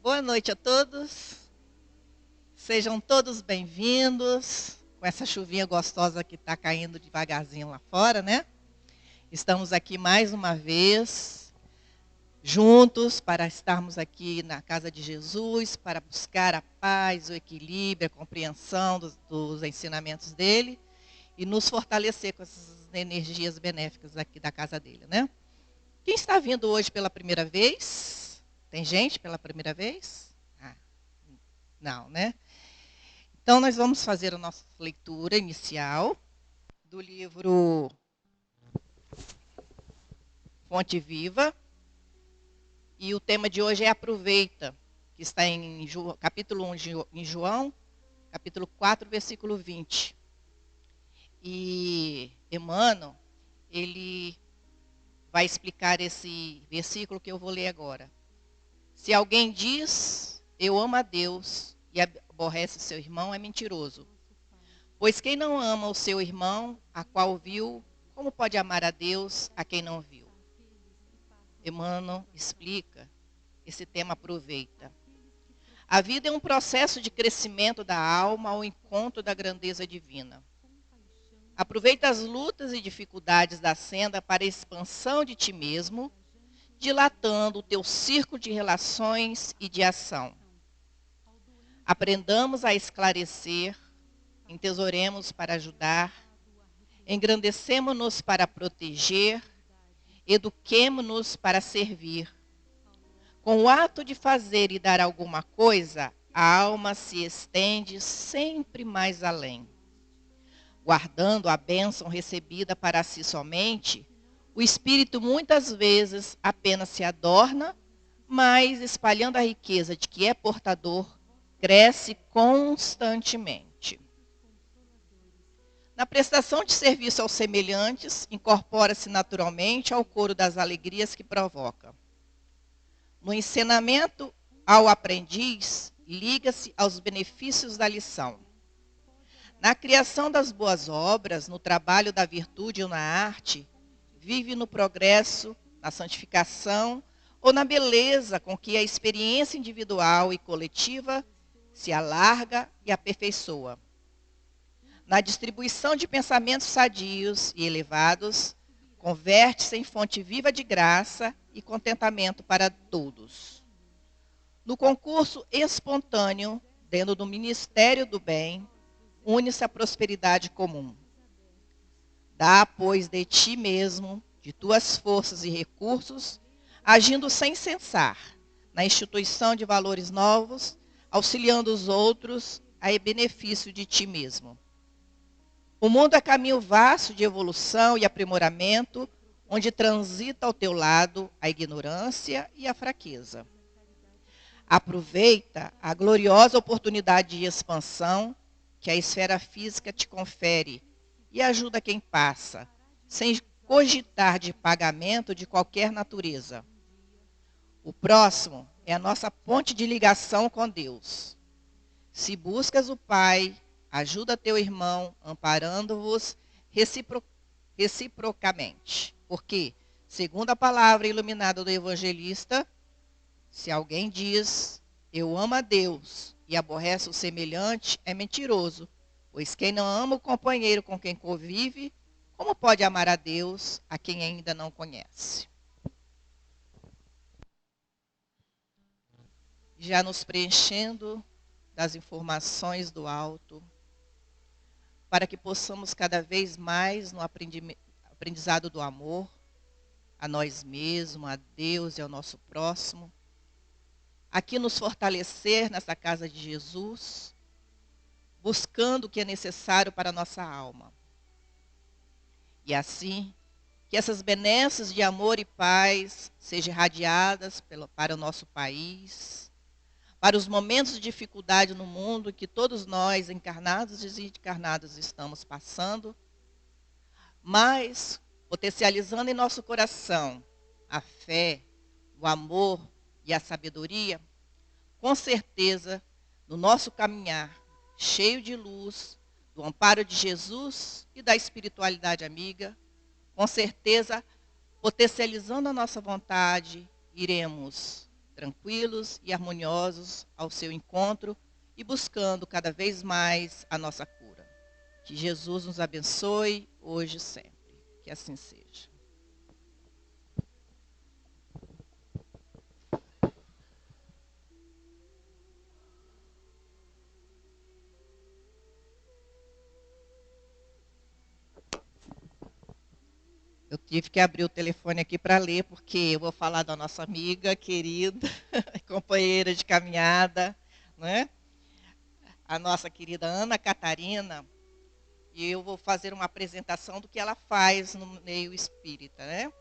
Boa noite a todos. Sejam todos bem-vindos com essa chuvinha gostosa que está caindo devagarzinho lá fora, né? Estamos aqui mais uma vez, juntos, para estarmos aqui na casa de Jesus, para buscar a paz, o equilíbrio, a compreensão dos ensinamentos dele e nos fortalecer com essas energias benéficas aqui da casa dele, né? Quem está vindo hoje pela primeira vez? Tem gente pela primeira vez? Não, né? Então, nós vamos fazer a nossa leitura inicial do livro Fonte Viva. E o tema de hoje é Aproveita, que está em capítulo 1 em João, capítulo 4, versículo 20. E Emmanuel, ele vai explicar esse versículo que eu vou ler agora. Se alguém diz, eu amo a Deus, e aborrece seu irmão, é mentiroso. Pois quem não ama o seu irmão, a qual viu, como pode amar a Deus, a quem não viu? Emmanuel explica, esse tema aproveita. A vida é um processo de crescimento da alma ao encontro da grandeza divina. Aproveita as lutas e dificuldades da senda para a expansão de ti mesmo, dilatando o teu círculo de relações e de ação. Aprendamos a esclarecer, entesouremos para ajudar, engrandecemos-nos para proteger, eduquemo-nos para servir. Com o ato de fazer e dar alguma coisa, a alma se estende sempre mais além. Guardando a bênção recebida para si somente, o espírito muitas vezes apenas se adorna, mas espalhando a riqueza de que é portador, cresce constantemente. Na prestação de serviço aos semelhantes, incorpora-se naturalmente ao coro das alegrias que provoca. No ensinamento ao aprendiz, liga-se aos benefícios da lição. Na criação das boas obras, no trabalho da virtude ou na arte, vive no progresso, na santificação ou na beleza com que a experiência individual e coletiva se alarga e aperfeiçoa. Na distribuição de pensamentos sadios e elevados, converte-se em fonte viva de graça e contentamento para todos. No concurso espontâneo, dentro do Ministério do Bem, une-se a prosperidade comum. Dá, pois, de ti mesmo, de tuas forças e recursos, agindo sem cessar, na instituição de valores novos, auxiliando os outros a benefício de ti mesmo. O mundo é caminho vasto de evolução e aprimoramento, onde transita ao teu lado a ignorância e a fraqueza. Aproveita a gloriosa oportunidade de expansão que a esfera física te confere e ajuda quem passa, sem cogitar de pagamento de qualquer natureza. O próximo é a nossa ponte de ligação com Deus. Se buscas o Pai, ajuda teu irmão, amparando-vos reciprocamente. Porque, segundo a palavra iluminada do evangelista, se alguém diz, eu amo a Deus, e aborrece o semelhante, é mentiroso. Pois quem não ama o companheiro com quem convive, como pode amar a Deus, a quem ainda não conhece? Já nos preenchendo das informações do alto, para que possamos cada vez mais no aprendizado do amor, a nós mesmos, a Deus e ao nosso próximo, aqui nos fortalecer nessa casa de Jesus, buscando o que é necessário para a nossa alma. E assim, que essas benesses de amor e paz sejam irradiadas para o nosso país, para os momentos de dificuldade no mundo que todos nós, encarnados e desencarnados, estamos passando, mas potencializando em nosso coração a fé, o amor e a sabedoria, com certeza, no nosso caminhar, cheio de luz, do amparo de Jesus e da espiritualidade amiga, com certeza, potencializando a nossa vontade, iremos tranquilos e harmoniosos ao seu encontro e buscando cada vez mais a nossa cura. Que Jesus nos abençoe hoje e sempre. Que assim seja. Eu tive que abrir o telefone aqui para ler, porque eu vou falar da nossa amiga querida, companheira de caminhada, né? A nossa querida Ana Catarina, e eu vou fazer uma apresentação do que ela faz no meio espírita, né?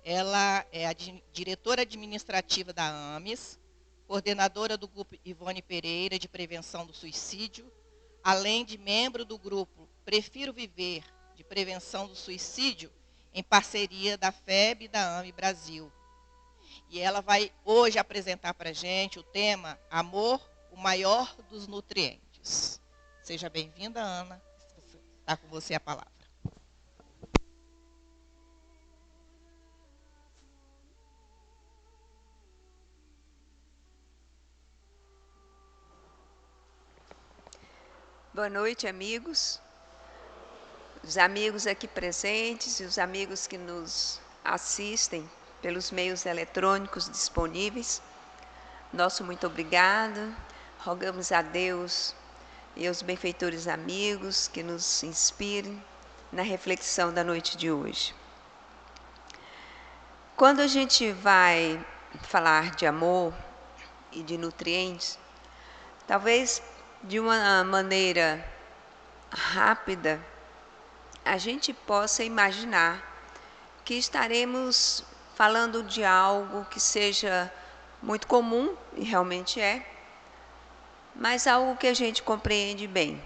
Ela é a diretora administrativa da AMES, coordenadora do grupo Ivone Pereira de Prevenção do Suicídio, além de membro do grupo Prefiro Viver de Prevenção do Suicídio, em parceria da FEB e da AME Brasil. E ela vai hoje apresentar para a gente o tema Amor, o maior dos nutrientes. Seja bem-vinda, Ana. Está com você a palavra. Boa noite, amigos. Os amigos aqui presentes e os amigos que nos assistem pelos meios eletrônicos disponíveis. Nosso muito obrigado. Rogamos a Deus e aos benfeitores amigos que nos inspirem na reflexão da noite de hoje. Quando a gente vai falar de amor e de nutrientes, talvez de uma maneira rápida, a gente possa imaginar que estaremos falando de algo que seja muito comum, e realmente é, mas algo que a gente compreende bem.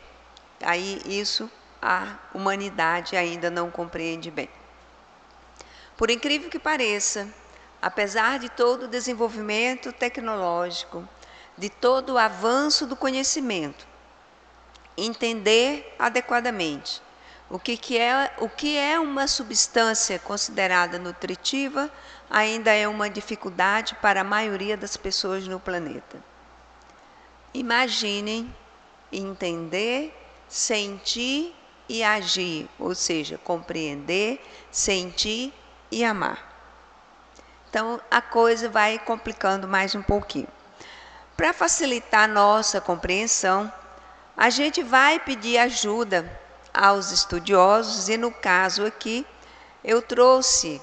Aí isso a humanidade ainda não compreende bem. Por incrível que pareça, apesar de todo o desenvolvimento tecnológico, de todo o avanço do conhecimento, entender adequadamente o que é uma substância considerada nutritiva ainda é uma dificuldade para a maioria das pessoas no planeta. Imaginem entender, sentir e agir, ou seja, compreender, sentir e amar. Então a coisa vai complicando mais um pouquinho. Para facilitar a nossa compreensão, a gente vai pedir ajuda aos estudiosos e, no caso aqui, eu trouxe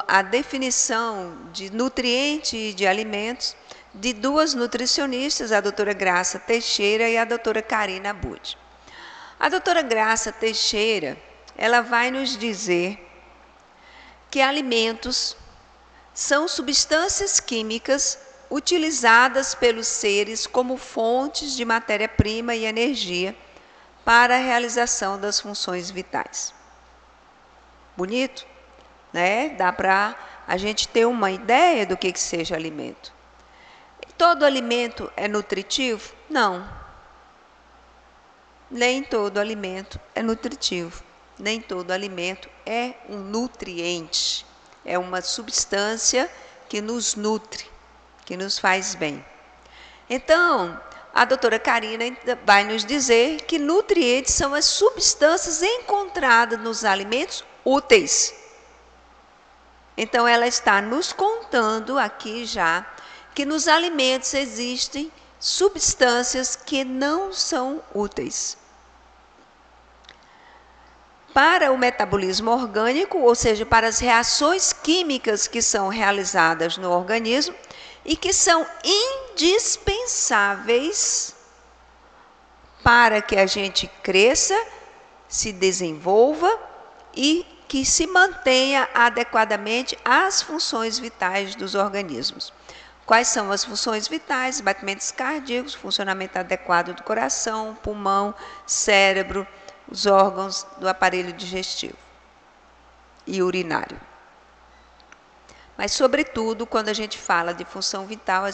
a definição de nutriente e de alimentos de duas nutricionistas, a doutora Graça Teixeira e a doutora Karina Abud. A doutora Graça Teixeira, ela vai nos dizer que alimentos são substâncias químicas utilizadas pelos seres como fontes de matéria-prima e energia para a realização das funções vitais. Bonito, né? Dá para a gente ter uma ideia do que seja alimento. Todo alimento é nutritivo? Não. Nem todo alimento é nutritivo. Nem todo alimento é um nutriente. É uma substância que nos nutre, que nos faz bem. Então, a doutora Karina vai nos dizer que nutrientes são as substâncias encontradas nos alimentos úteis. Então, ela está nos contando aqui já que nos alimentos existem substâncias que não são úteis. Para o metabolismo orgânico, ou seja, para as reações químicas que são realizadas no organismo, e que são indispensáveis para que a gente cresça, se desenvolva e que se mantenha adequadamente as funções vitais dos organismos. Quais são as funções vitais? Batimentos cardíacos, funcionamento adequado do coração, pulmão, cérebro, os órgãos do aparelho digestivo e urinário. Mas, sobretudo, quando a gente fala de função vital,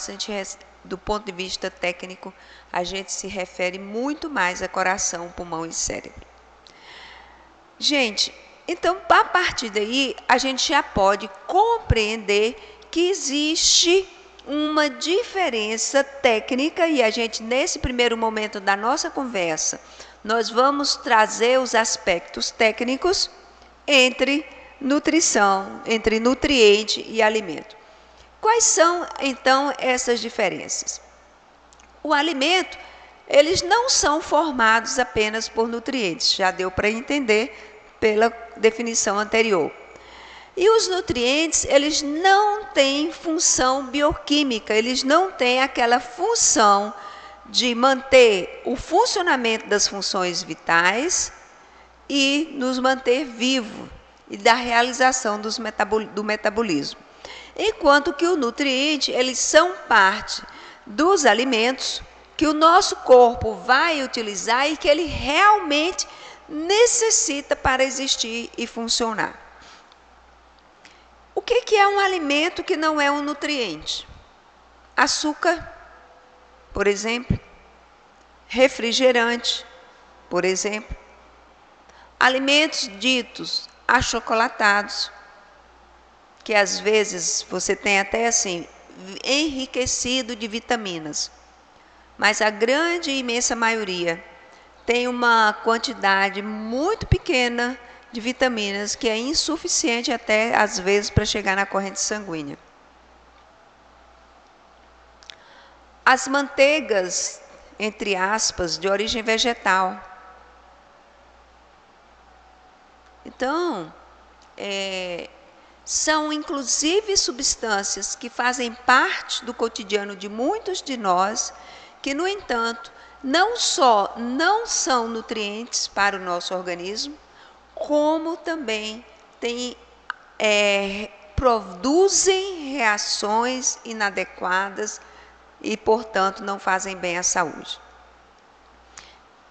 do ponto de vista técnico, a gente se refere muito mais a coração, pulmão e cérebro. Gente, então, a partir daí, a gente já pode compreender que existe uma diferença técnica, e a gente, nesse primeiro momento da nossa conversa, nós vamos trazer os aspectos técnicos entre nutrição, entre nutriente e alimento. Quais são, então, essas diferenças? O alimento, eles não são formados apenas por nutrientes, já deu para entender pela definição anterior. E os nutrientes, eles não têm função bioquímica, eles não têm aquela função de manter o funcionamento das funções vitais e nos manter vivos e da realização do metabolismo. Enquanto que o nutriente, eles são parte dos alimentos que o nosso corpo vai utilizar e que ele realmente necessita para existir e funcionar. O que é um alimento que não é um nutriente? Açúcar, por exemplo, refrigerante, por exemplo, alimentos ditos achocolatados, que às vezes você tem até assim, enriquecido de vitaminas, mas a grande e imensa maioria tem uma quantidade muito pequena de vitaminas que é insuficiente até às vezes para chegar na corrente sanguínea. As manteigas, entre aspas, de origem vegetal. Então, são inclusive substâncias que fazem parte do cotidiano de muitos de nós, que, no entanto, não só não são nutrientes para o nosso organismo, como também produzem reações inadequadas e, portanto, não fazem bem à saúde.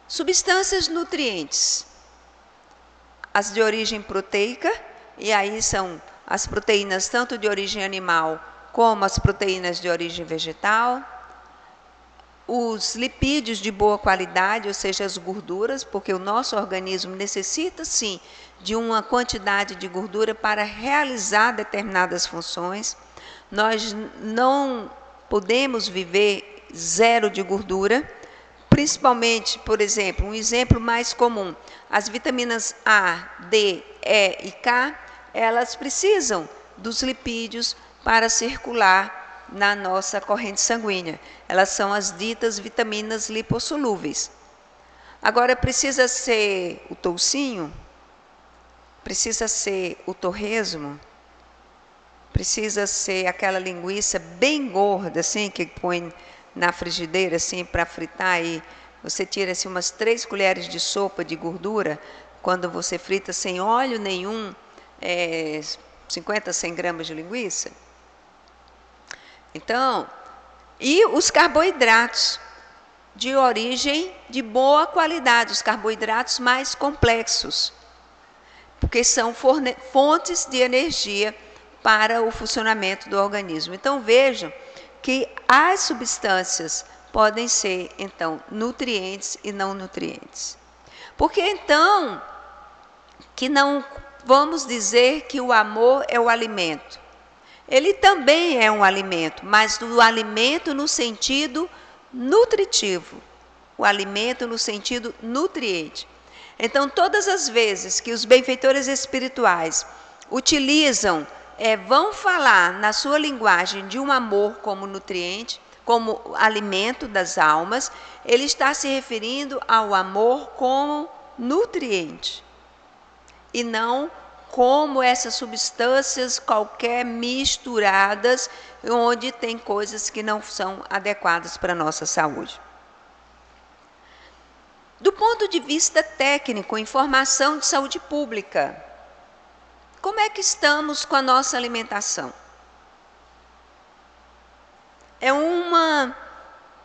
Substâncias nutrientes. As de origem proteica, e aí são as proteínas tanto de origem animal como as proteínas de origem vegetal. Os lipídios de boa qualidade, ou seja, as gorduras, porque o nosso organismo necessita sim de uma quantidade de gordura para realizar determinadas funções. Nós não podemos viver zero de gordura, principalmente, por exemplo, um exemplo mais comum, as vitaminas A, D, E e K, elas precisam dos lipídios para circular na nossa corrente sanguínea. Elas são as ditas vitaminas lipossolúveis. Agora, precisa ser o toucinho? Precisa ser o torresmo? Precisa ser aquela linguiça bem gorda, assim, que põe na frigideira, assim, para fritar, e você tira assim, umas 3 colheres de sopa de gordura, quando você frita sem óleo nenhum, 50, 100 gramas de linguiça? Então, e os carboidratos de origem de boa qualidade, os carboidratos mais complexos, porque são fontes de energia para o funcionamento do organismo. Então, vejam que as substâncias podem ser, então, nutrientes e não nutrientes. Porque, então, que não vamos dizer que o amor é o alimento. Ele também é um alimento, mas o alimento no sentido nutritivo, o alimento no sentido nutriente. Então, todas as vezes que os benfeitores espirituais utilizam, vão falar na sua linguagem de um amor como nutriente, como alimento das almas, ele está se referindo ao amor como nutriente, e não como essas substâncias qualquer misturadas, onde tem coisas que não são adequadas para a nossa saúde. Do ponto de vista técnico, informação de saúde pública, como é que estamos com a nossa alimentação? É uma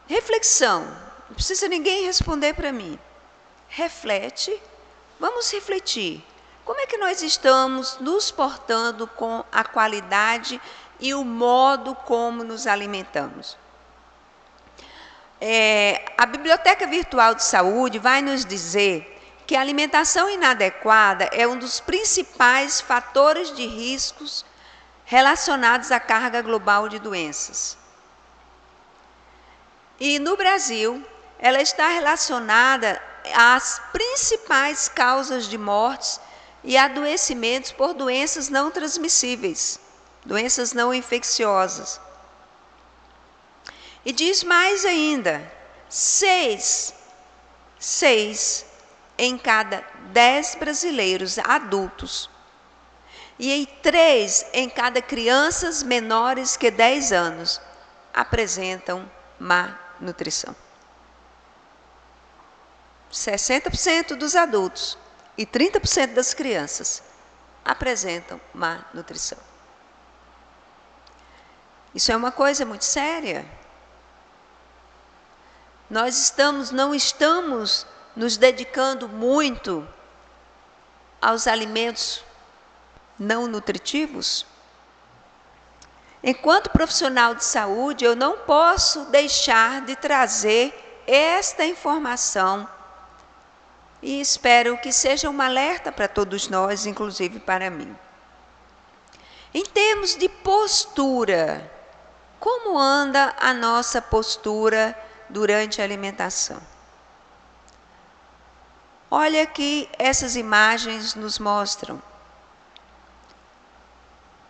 reflexão, não precisa ninguém responder para mim. Reflete, vamos refletir. Como é que nós estamos nos portando com a qualidade e o modo como nos alimentamos? A Biblioteca Virtual de Saúde vai nos dizer que a alimentação inadequada é um dos principais fatores de riscos relacionados à carga global de doenças. E no Brasil, ela está relacionada às principais causas de mortes e adoecimentos por doenças não transmissíveis, doenças não infecciosas. E diz mais ainda, 6 em cada 10 brasileiros adultos e 3 em cada crianças menores que 10 anos apresentam má nutrição. 60% dos adultos e 30% das crianças apresentam má nutrição. Isso é uma coisa muito séria. Nós não estamos nos dedicando muito aos alimentos não nutritivos. Enquanto profissional de saúde, eu não posso deixar de trazer esta informação e espero que seja um alerta para todos nós, inclusive para mim. Em termos de postura, como anda a nossa postura durante a alimentação? Olha que essas imagens nos mostram.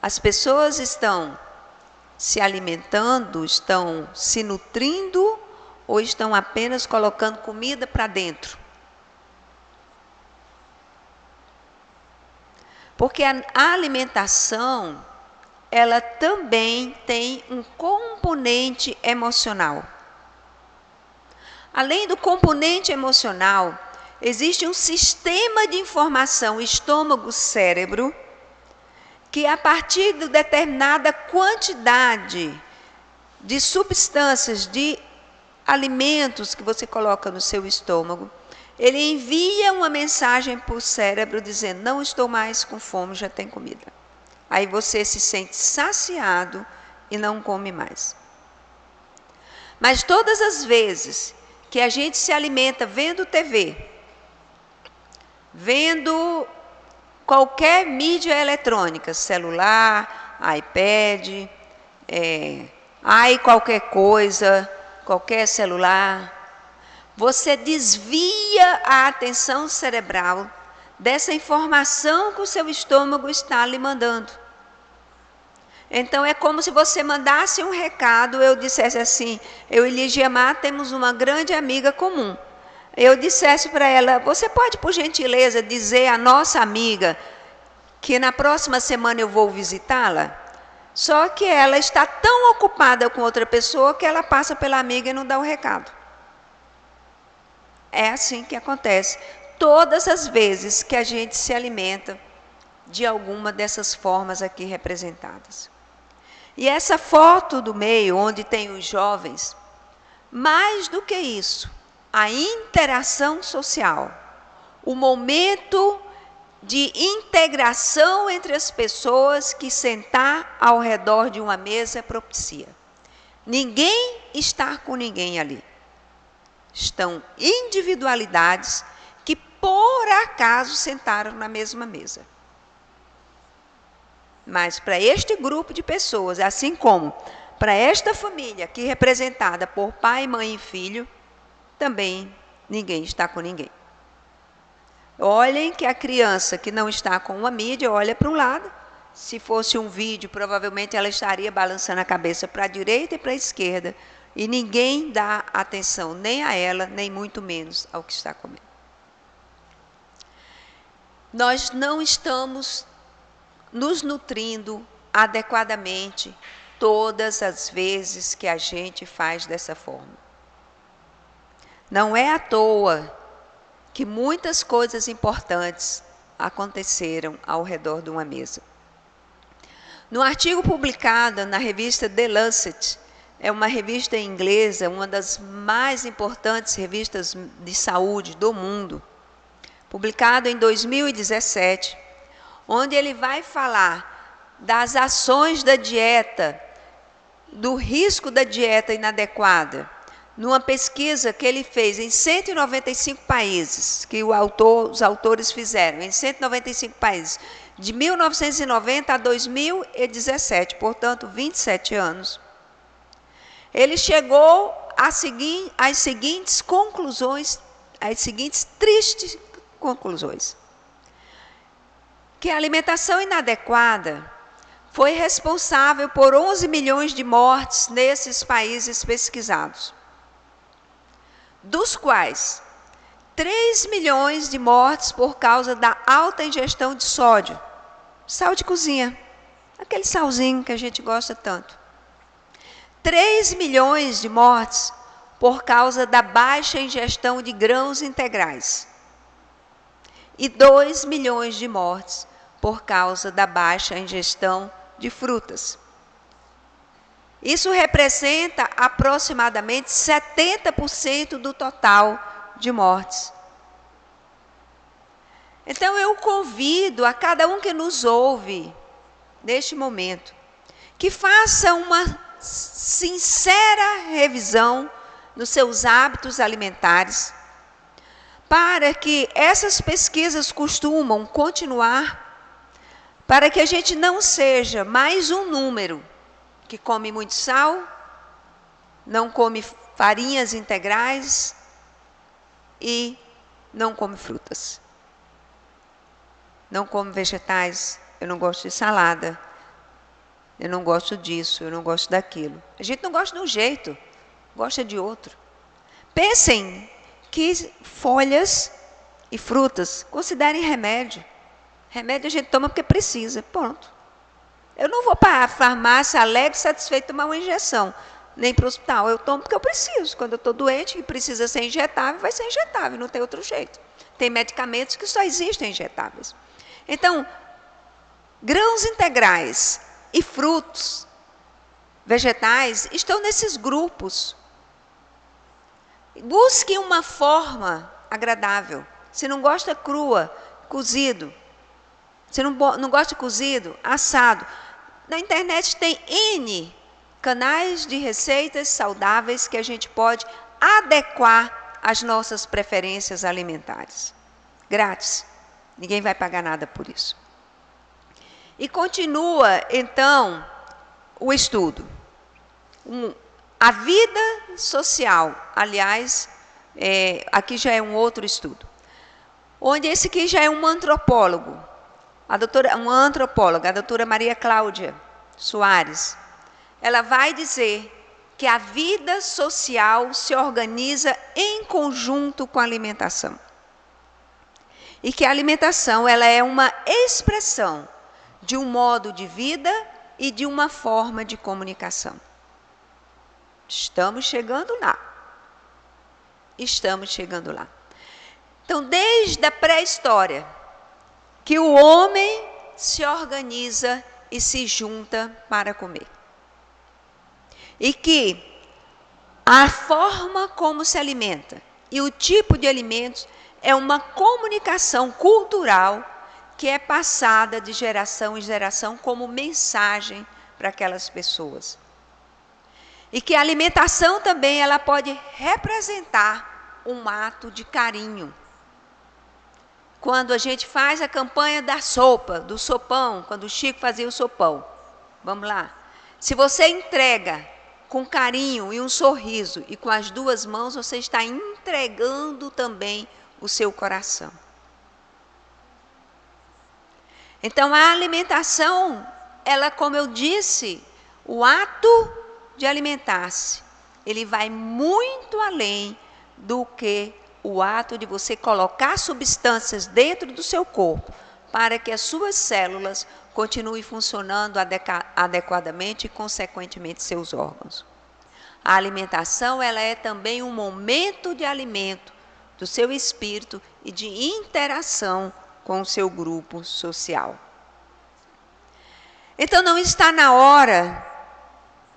As pessoas estão se alimentando, estão se nutrindo ou estão apenas colocando comida para dentro? Porque a alimentação, ela também tem um componente emocional. Além do componente emocional, existe um sistema de informação estômago-cérebro que, a partir de determinada quantidade de substâncias, de alimentos que você coloca no seu estômago, ele envia uma mensagem para o cérebro dizendo, não estou mais com fome, já tem comida. Aí você se sente saciado e não come mais. Mas todas as vezes que a gente se alimenta vendo TV, vendo qualquer mídia eletrônica, celular, iPad, qualquer coisa, qualquer celular, você desvia a atenção cerebral dessa informação que o seu estômago está lhe mandando. Então é como se você mandasse um recado, eu dissesse assim, eu e Ligiamar temos uma grande amiga comum. Eu dissesse para ela, você pode por gentileza dizer à nossa amiga que na próxima semana eu vou visitá-la? Só que ela está tão ocupada com outra pessoa que ela passa pela amiga e não dá o recado. É assim que acontece todas as vezes que a gente se alimenta de alguma dessas formas aqui representadas. E essa foto do meio, onde tem os jovens, mais do que isso, a interação social, o momento de integração entre as pessoas que sentar ao redor de uma mesa propicia. Ninguém está com ninguém ali. Estão individualidades que por acaso sentaram na mesma mesa. Mas para este grupo de pessoas, assim como para esta família aqui representada por pai, mãe e filho, também ninguém está com ninguém. Olhem que a criança que não está com uma mídia, olha para um lado. Se fosse um vídeo, provavelmente ela estaria balançando a cabeça para a direita e para a esquerda. E ninguém dá atenção nem a ela, nem muito menos ao que está comendo. Nós não estamos nos nutrindo adequadamente todas as vezes que a gente faz dessa forma. Não é à toa que muitas coisas importantes aconteceram ao redor de uma mesa. No artigo publicado na revista The Lancet, é uma revista inglesa, uma das mais importantes revistas de saúde do mundo, publicado em 2017, onde ele vai falar das ações da dieta, do risco da dieta inadequada, numa pesquisa que ele fez em 195 países, que os autores fizeram, em 195 países, de 1990 a 2017, portanto, 27 anos. Ele chegou as seguintes conclusões, as seguintes tristes conclusões. Que a alimentação inadequada foi responsável por 11 milhões de mortes nesses países pesquisados, dos quais 3 milhões de mortes por causa da alta ingestão de sódio, sal de cozinha, aquele salzinho que a gente gosta tanto. 3 milhões de mortes por causa da baixa ingestão de grãos integrais. E 2 milhões de mortes por causa da baixa ingestão de frutas. Isso representa aproximadamente 70% do total de mortes. Então eu convido a cada um que nos ouve neste momento que faça uma sincera revisão nos seus hábitos alimentares, para que essas pesquisas costumam continuar, para que a gente não seja mais um número que come muito sal, não come farinhas integrais e não come frutas. Não come vegetais, eu não gosto de salada, eu não gosto disso, eu não gosto daquilo. A gente não gosta de um jeito, gosta de outro. Pensem que folhas e frutas considerem remédio. Remédio a gente toma porque precisa, pronto. Eu não vou para a farmácia alegre, satisfeito, tomar uma injeção, nem para o hospital. Eu tomo porque eu preciso. Quando eu estou doente e precisa ser injetável, vai ser injetável, não tem outro jeito. Tem medicamentos que só existem injetáveis. Então, grãos integrais e frutos, vegetais, estão nesses grupos. Busque uma forma agradável. Se não gosta crua, cozido. Se não gosta de cozido, assado. Na internet tem N canais de receitas saudáveis que a gente pode adequar às nossas preferências alimentares. Grátis. Ninguém vai pagar nada por isso. E continua, então, o estudo. A vida social, aliás, aqui já é um outro estudo, onde esse aqui já é um antropólogo, a doutora Maria Cláudia Soares. Ela vai dizer que a vida social se organiza em conjunto com a alimentação. E que a alimentação ela é uma expressão de um modo de vida e de uma forma de comunicação. Estamos chegando lá. Estamos chegando lá. Então, desde a pré-história, que o homem se organiza e se junta para comer. E que a forma como se alimenta e o tipo de alimentos é uma comunicação cultural que é passada de geração em geração como mensagem para aquelas pessoas. E que a alimentação também ela pode representar um ato de carinho. Quando a gente faz a campanha da sopa, do sopão, quando o Chico fazia o sopão, vamos lá. Se você entrega com carinho e um sorriso e com as duas mãos, você está entregando também o seu coração. Então, a alimentação, ela, como eu disse, o ato de alimentar-se, ele vai muito além do que o ato de você colocar substâncias dentro do seu corpo para que as suas células continuem funcionando adequadamente e, consequentemente, seus órgãos. A alimentação, ela é também um momento de alimento do seu espírito e de interação com o seu grupo social. Então, não está na hora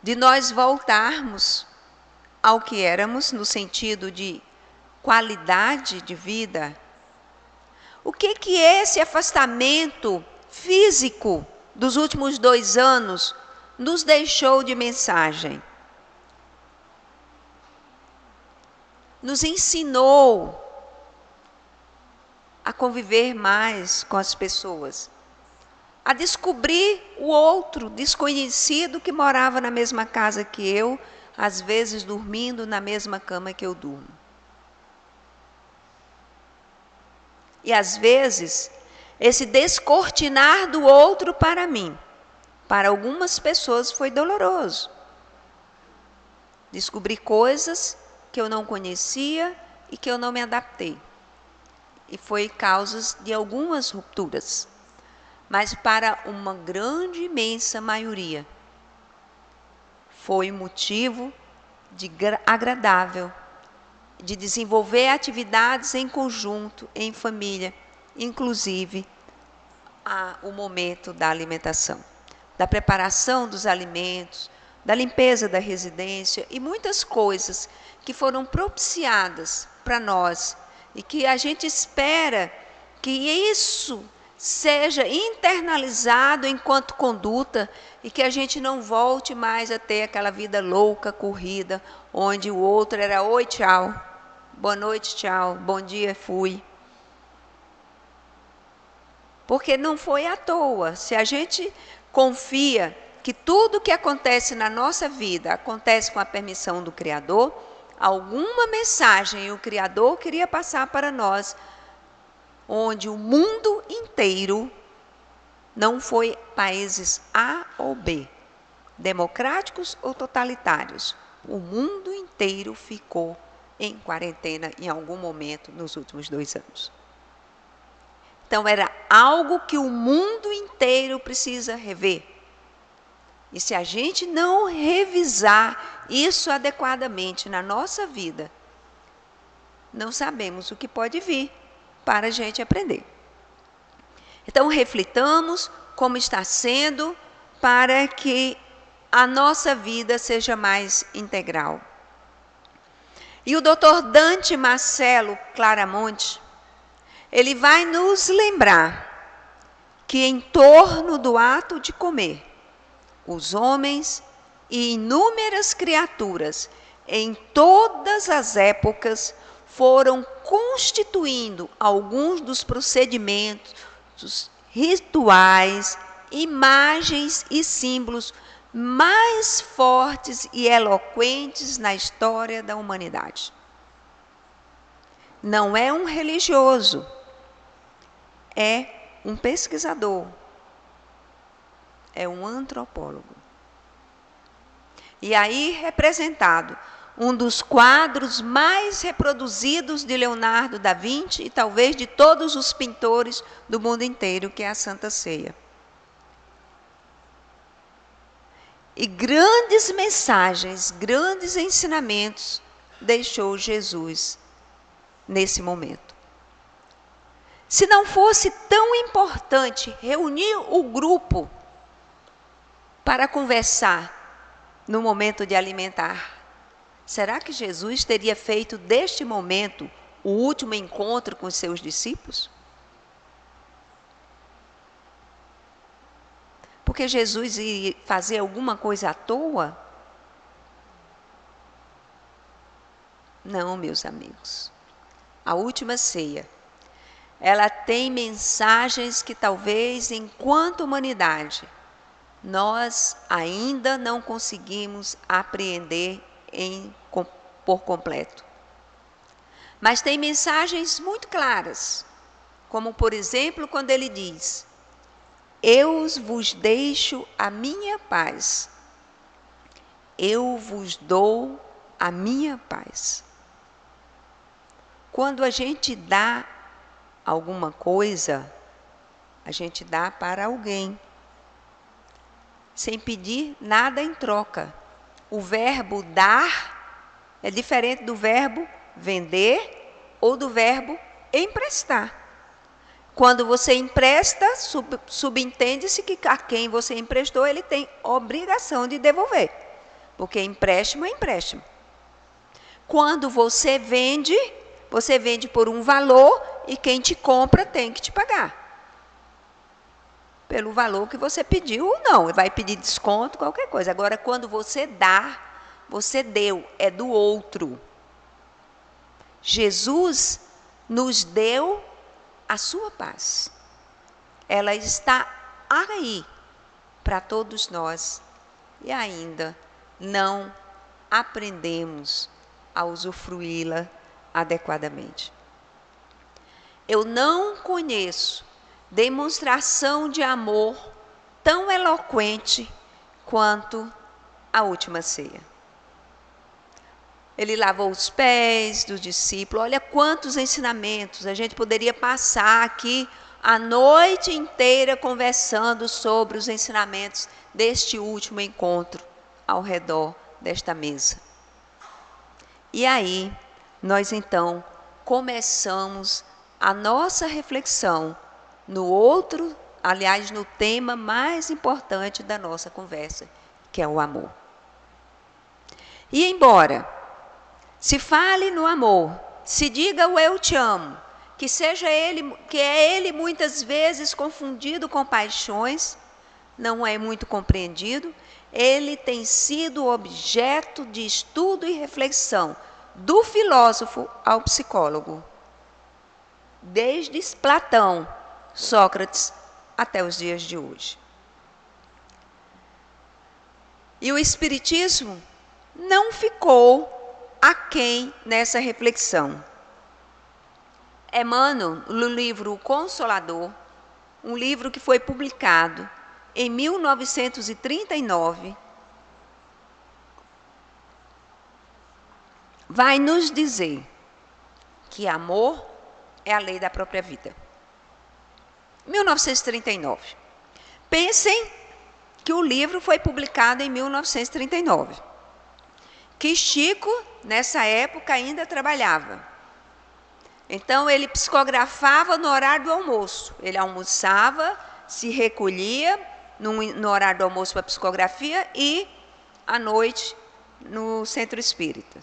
de nós voltarmos ao que éramos no sentido de qualidade de vida? O que é esse afastamento físico dos últimos 2 anos nos deixou de mensagem? Nos ensinou a conviver mais com as pessoas, a descobrir o outro desconhecido que morava na mesma casa que eu, às vezes dormindo na mesma cama que eu durmo. E às vezes, esse descortinar do outro para mim, para algumas pessoas foi doloroso. Descobri coisas que eu não conhecia e que eu não me adaptei. E foi causa de algumas rupturas. Mas para uma grande, imensa maioria, foi motivo agradável de desenvolver atividades em conjunto, em família, inclusive o momento da alimentação, da preparação dos alimentos, da limpeza da residência e muitas coisas que foram propiciadas para nós e que a gente espera que isso seja internalizado enquanto conduta e que a gente não volte mais a ter aquela vida louca, corrida, onde o outro era oi, tchau, boa noite, tchau, bom dia, fui. Porque não foi à toa. Se a gente confia que tudo que acontece na nossa vida acontece com a permissão do Criador, alguma mensagem o Criador queria passar para nós, onde o mundo inteiro não foi países A ou B, democráticos ou totalitários. O mundo inteiro ficou em quarentena em algum momento nos últimos 2 anos. Então era algo que o mundo inteiro precisa rever. E se a gente não revisar isso adequadamente na nossa vida, não sabemos o que pode vir para a gente aprender. Então, reflitamos como está sendo para que a nossa vida seja mais integral. E o Dr. Dante Marcelo Claramonte, ele vai nos lembrar que em torno do ato de comer, os homens e inúmeras criaturas em todas as épocas foram constituindo alguns dos procedimentos, dos rituais, imagens e símbolos mais fortes e eloquentes na história da humanidade. Não é um religioso, é um pesquisador, é um antropólogo. E aí representado um dos quadros mais reproduzidos de Leonardo da Vinci e talvez de todos os pintores do mundo inteiro, que é a Santa Ceia. E grandes mensagens, grandes ensinamentos deixou Jesus nesse momento. Se não fosse tão importante reunir o grupo para conversar no momento de alimentar, será que Jesus teria feito deste momento o último encontro com os seus discípulos? Porque Jesus ia fazer alguma coisa à toa? Não, meus amigos. A última ceia, ela tem mensagens que talvez, enquanto humanidade, nós ainda não conseguimos apreender por completo. Mas tem mensagens muito claras, como por exemplo quando ele diz: eu vos deixo a minha paz, eu vos dou a minha paz. Quando a gente dá alguma coisa, a gente dá para alguém, sem pedir nada em troca. O verbo dar é diferente do verbo vender ou do verbo emprestar. Quando você empresta, subentende-se que a quem você emprestou, ele tem obrigação de devolver, porque empréstimo é empréstimo. Quando você vende por um valor e quem te compra tem que te pagar pelo valor que você pediu ou não, vai pedir desconto, qualquer coisa. Agora, quando você dá, você deu, é do outro. Jesus nos deu a sua paz. Ela está aí para todos nós e ainda não aprendemos a usufruí-la adequadamente. Eu não conheço demonstração de amor tão eloquente quanto a última ceia. Ele lavou os pés dos discípulos. Olha quantos ensinamentos. A gente poderia passar aqui a noite inteira conversando sobre os ensinamentos deste último encontro ao redor desta mesa. E aí, nós então começamos a nossa reflexão no tema mais importante da nossa conversa, que é o amor. E embora se fale no amor, se diga o eu te amo, que é ele muitas vezes confundido com paixões, não é muito compreendido, ele tem sido objeto de estudo e reflexão do filósofo ao psicólogo, desde Platão, Sócrates, até os dias de hoje. E o Espiritismo não ficou aquém nessa reflexão. Emmanuel, no livro O Consolador, um livro que foi publicado em 1939, vai nos dizer que amor é a lei da própria vida. 1939. Pensem que o livro foi publicado em 1939. Que Chico, nessa época, ainda trabalhava. Então, ele psicografava no horário do almoço. Ele almoçava, se recolhia no horário do almoço para psicografia e, à noite, no centro espírita.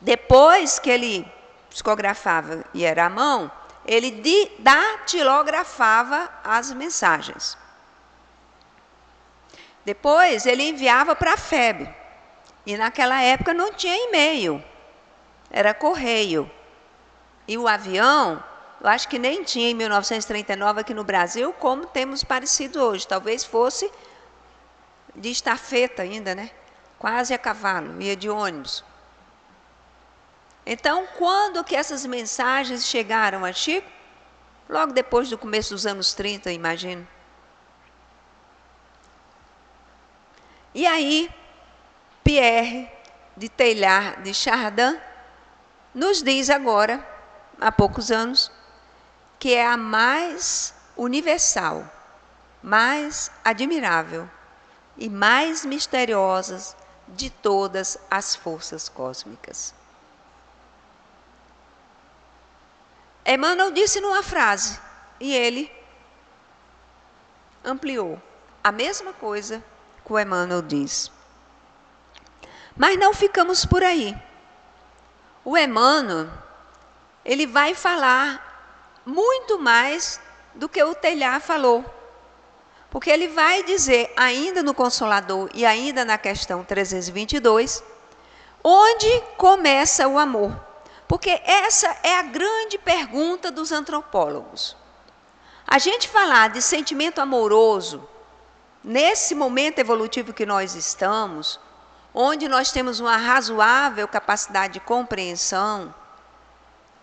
Depois que ele psicografava e era à mão, ele datilografava as mensagens. Depois, ele enviava para a FEB. E naquela época não tinha e-mail, era correio. E o avião, eu acho que nem tinha em 1939 aqui no Brasil, como temos parecido hoje. Talvez fosse de estafeta ainda, né? Quase a cavalo, ia de ônibus. Então, quando que essas mensagens chegaram a Chico? Logo depois do começo dos anos 30, imagino. E aí, Pierre de Teilhard de Chardin nos diz agora, há poucos anos, que é a mais universal, mais admirável e mais misteriosa de todas as forças cósmicas. Emmanuel disse numa frase, e ele ampliou a mesma coisa que o Emmanuel diz. Mas não ficamos por aí. O Emmanuel, ele vai falar muito mais do que o Teilhard falou. Porque ele vai dizer, ainda no Consolador e ainda na questão 322, onde começa o amor. Porque essa é a grande pergunta dos antropólogos. A gente falar de sentimento amoroso, nesse momento evolutivo que nós estamos, onde nós temos uma razoável capacidade de compreensão,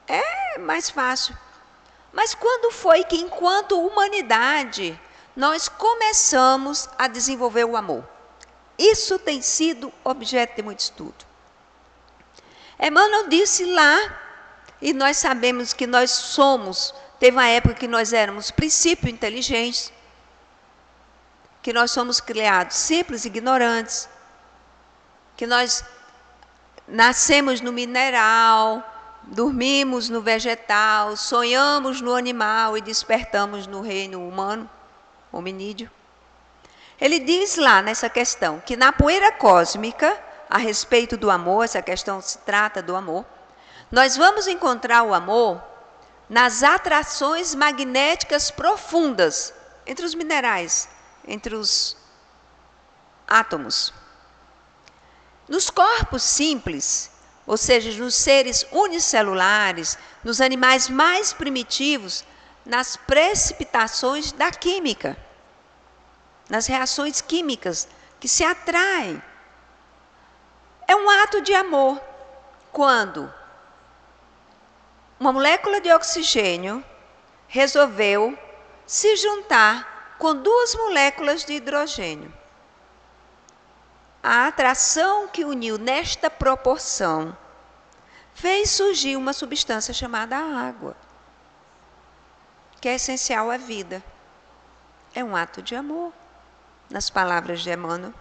é mais fácil. Mas quando foi que, enquanto humanidade, nós começamos a desenvolver o amor? Isso tem sido objeto de muito estudo. Emmanuel disse lá, e nós sabemos que nós somos, teve uma época que nós éramos princípios inteligentes, que nós somos criados simples e ignorantes, que nós nascemos no mineral, dormimos no vegetal, sonhamos no animal e despertamos no reino humano, hominídeo. Ele diz lá nessa questão que na poeira cósmica, a respeito do amor, essa questão se trata do amor, nós vamos encontrar o amor nas atrações magnéticas profundas entre os minerais, entre os átomos. Nos corpos simples, ou seja, nos seres unicelulares, nos animais mais primitivos, nas precipitações da química, nas reações químicas que se atraem. É um ato de amor quando uma molécula de oxigênio resolveu se juntar com 2 moléculas de hidrogênio. A atração que uniu nesta proporção fez surgir uma substância chamada água, que é essencial à vida. É um ato de amor. Nas palavras de Emmanuel,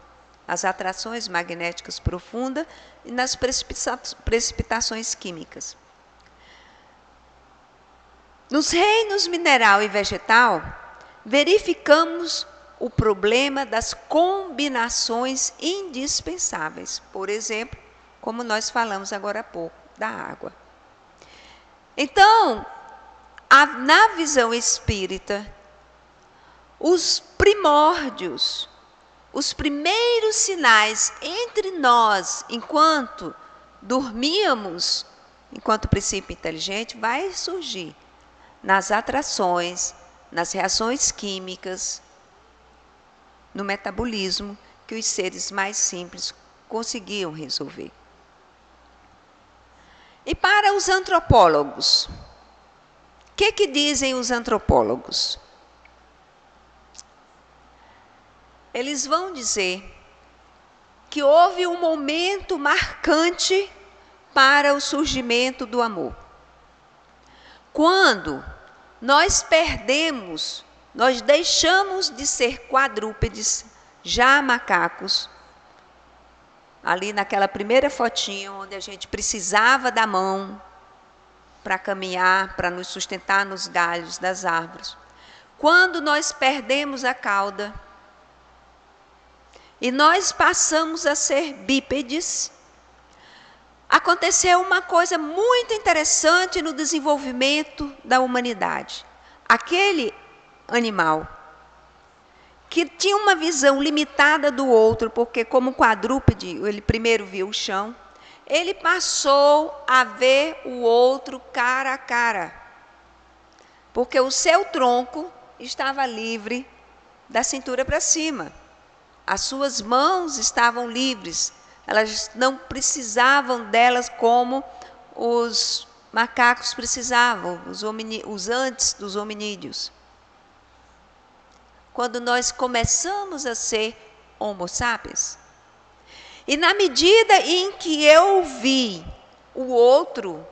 as atrações magnéticas profundas e nas precipitações químicas. Nos reinos mineral e vegetal, verificamos o problema das combinações indispensáveis. Por exemplo, como nós falamos agora há pouco, da água. Então, na visão espírita, os primórdios, os primeiros sinais entre nós, enquanto dormíamos, enquanto princípio inteligente, vai surgir nas atrações, nas reações químicas, no metabolismo que os seres mais simples conseguiam resolver. E para os antropólogos, o que dizem os antropólogos? Eles vão dizer que houve um momento marcante para o surgimento do amor. Quando nós perdemos, nós deixamos de ser quadrúpedes, já macacos, ali naquela primeira fotinha onde a gente precisava da mão para caminhar, para nos sustentar nos galhos das árvores. Quando nós perdemos a cauda e nós passamos a ser bípedes, aconteceu uma coisa muito interessante no desenvolvimento da humanidade. Aquele animal que tinha uma visão limitada do outro, porque como quadrúpede, ele primeiro viu o chão, ele passou a ver o outro cara a cara, porque o seu tronco estava livre da cintura para cima. As suas mãos estavam livres, elas não precisavam delas como os macacos precisavam, os antes dos hominídeos. Quando nós começamos a ser Homo sapiens, e na medida em que eu vi o outro,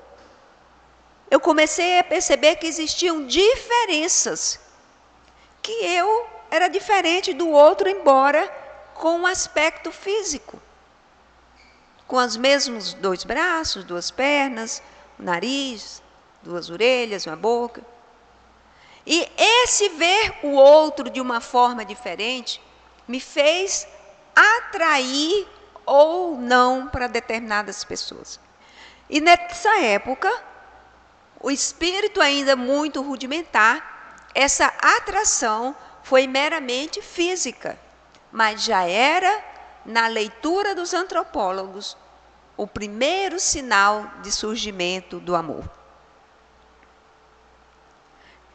eu comecei a perceber que existiam diferenças, que eu era diferente do outro, embora com um aspecto físico, com os mesmos 2 braços, 2 pernas, um nariz, 2 orelhas, uma boca. E esse ver o outro de uma forma diferente me fez atrair ou não para determinadas pessoas. E nessa época, o espírito ainda muito rudimentar, essa atração foi meramente física, mas já era, na leitura dos antropólogos, o primeiro sinal de surgimento do amor.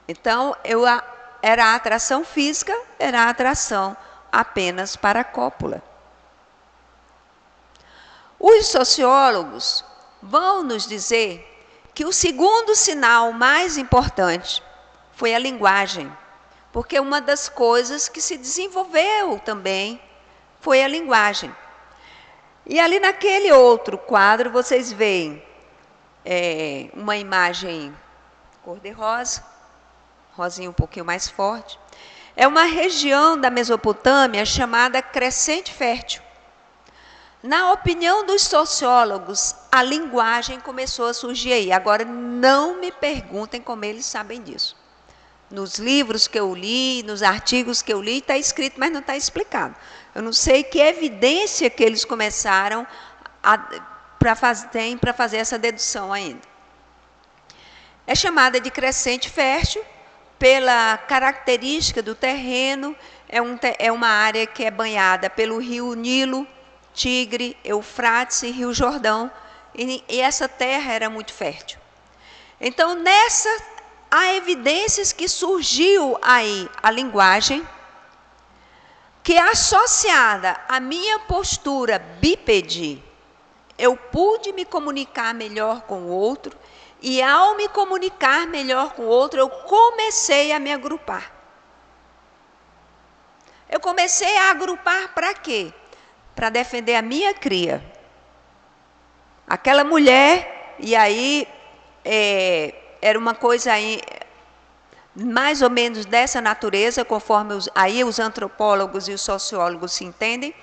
Então, era a atração física, era a atração apenas para a cópula. Os sociólogos vão nos dizer que o segundo sinal mais importante foi a linguagem, porque uma das coisas que se desenvolveu também foi a linguagem. E ali naquele outro quadro vocês veem uma imagem cor-de-rosa, rosinha um pouquinho mais forte. É uma região da Mesopotâmia chamada Crescente Fértil. Na opinião dos sociólogos, a linguagem começou a surgir aí. Agora, não me perguntem como eles sabem disso. Nos livros que eu li, nos artigos que eu li, está escrito, mas não está explicado. Eu não sei que evidência que eles começaram para fazer essa dedução ainda. É chamada de Crescente Fértil pela característica do terreno. É uma área que é banhada pelo rio Nilo, Tigre, Eufrates e Rio Jordão, e essa terra era muito fértil. Então, há evidências que surgiu aí a linguagem, que é associada à minha postura bípede, eu pude me comunicar melhor com o outro, e ao me comunicar melhor com o outro, eu comecei a me agrupar. Eu comecei a agrupar para quê? Para defender a minha cria. Aquela mulher, e aí era uma coisa aí, mais ou menos dessa natureza, conforme aí os antropólogos e os sociólogos se entendem,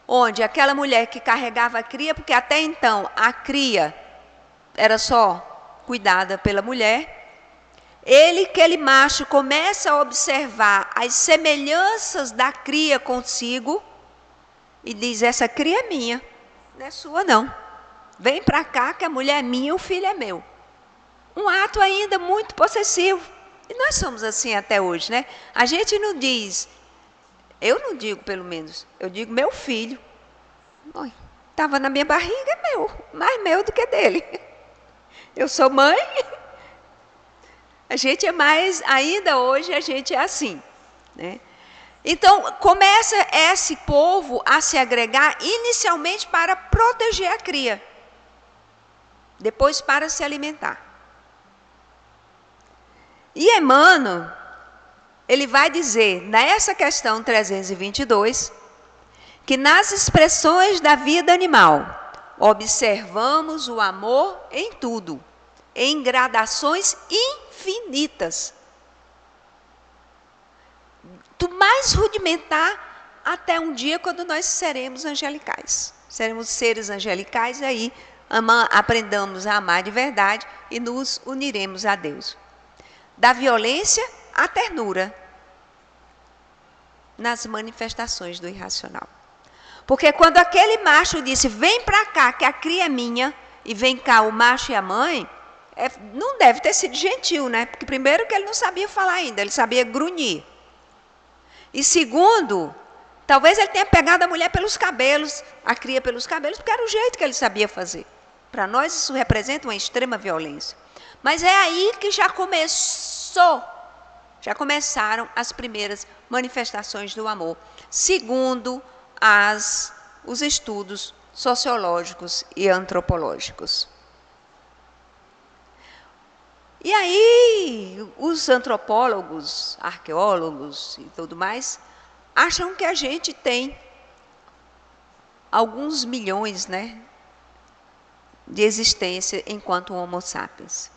onde aquela mulher que carregava a cria, porque até então a cria era só cuidada pela mulher, aquele macho começa a observar as semelhanças da cria consigo e diz: essa cria é minha, não é sua não. Vem para cá que a mulher é minha e o filho é meu. Um ato ainda muito possessivo. E nós somos assim até hoje, né? A gente não diz, eu não digo pelo menos, eu digo meu filho. Estava na minha barriga, é meu, mais meu do que dele. Eu sou mãe. A gente é mais, ainda hoje a gente é assim, né? Então, começa esse povo a se agregar inicialmente para proteger a cria, depois para se alimentar. E Emmanuel, ele vai dizer, nessa questão 322, que nas expressões da vida animal, observamos o amor em tudo, em gradações infinitas. Do mais rudimentar até um dia quando nós seremos angelicais. Seremos seres angelicais e aí aprendamos a amar de verdade e nos uniremos a Deus. Da violência à ternura nas manifestações do irracional. Porque quando aquele macho disse, vem para cá que a cria é minha, e vem cá o macho e a mãe, não deve ter sido gentil, né? Porque primeiro que ele não sabia falar ainda, ele sabia grunhir. E segundo, talvez ele tenha pegado a mulher pelos cabelos, a cria pelos cabelos, porque era o jeito que ele sabia fazer. Para nós isso representa uma extrema violência. Mas é aí que já começaram as primeiras manifestações do amor, segundo os estudos sociológicos e antropológicos. E aí, os antropólogos, arqueólogos e tudo mais, acham que a gente tem alguns milhões, né, de existência enquanto Homo sapiens.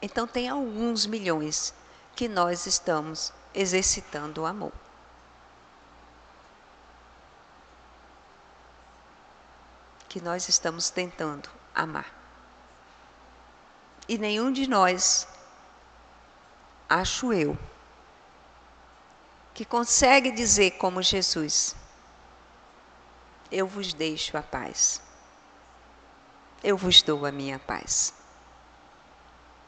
Então, tem alguns milhões que nós estamos exercitando o amor. Que nós estamos tentando amar. E nenhum de nós, acho eu, que consegue dizer como Jesus, eu vos deixo a paz. Eu vos dou a minha paz.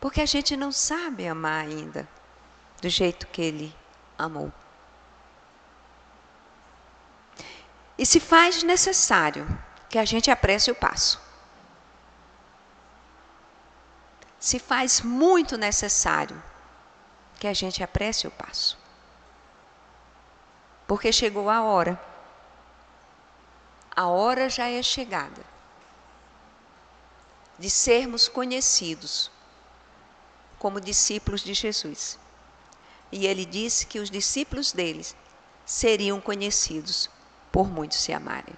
Porque a gente não sabe amar ainda do jeito que Ele amou. E se faz necessário que a gente apresse o passo. Se faz muito necessário que a gente apresse o passo. Porque chegou a hora. A hora já é chegada de sermos conhecidos como discípulos de Jesus. E ele disse que os discípulos deles seriam conhecidos por muitos se amarem.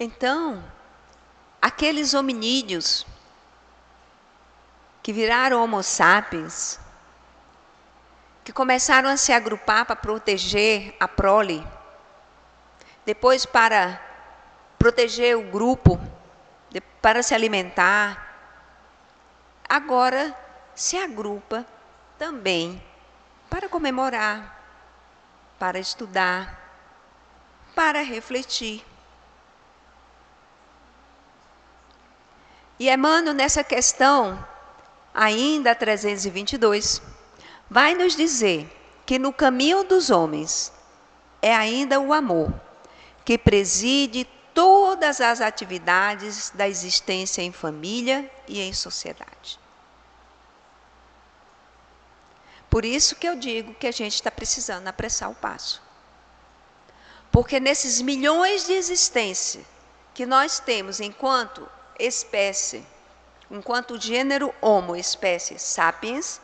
Então, aqueles hominídeos que viraram Homo sapiens, que começaram a se agrupar para proteger a prole, depois para proteger o grupo, para se alimentar, agora se agrupa também para comemorar, para estudar, para refletir. E Emmanuel, nessa questão, ainda 322, vai nos dizer que no caminho dos homens é ainda o amor que preside todas as atividades da existência em família e em sociedade. Por isso que eu digo que a gente está precisando apressar o passo. Porque nesses milhões de existências que nós temos enquanto espécie, enquanto gênero Homo, espécie sapiens,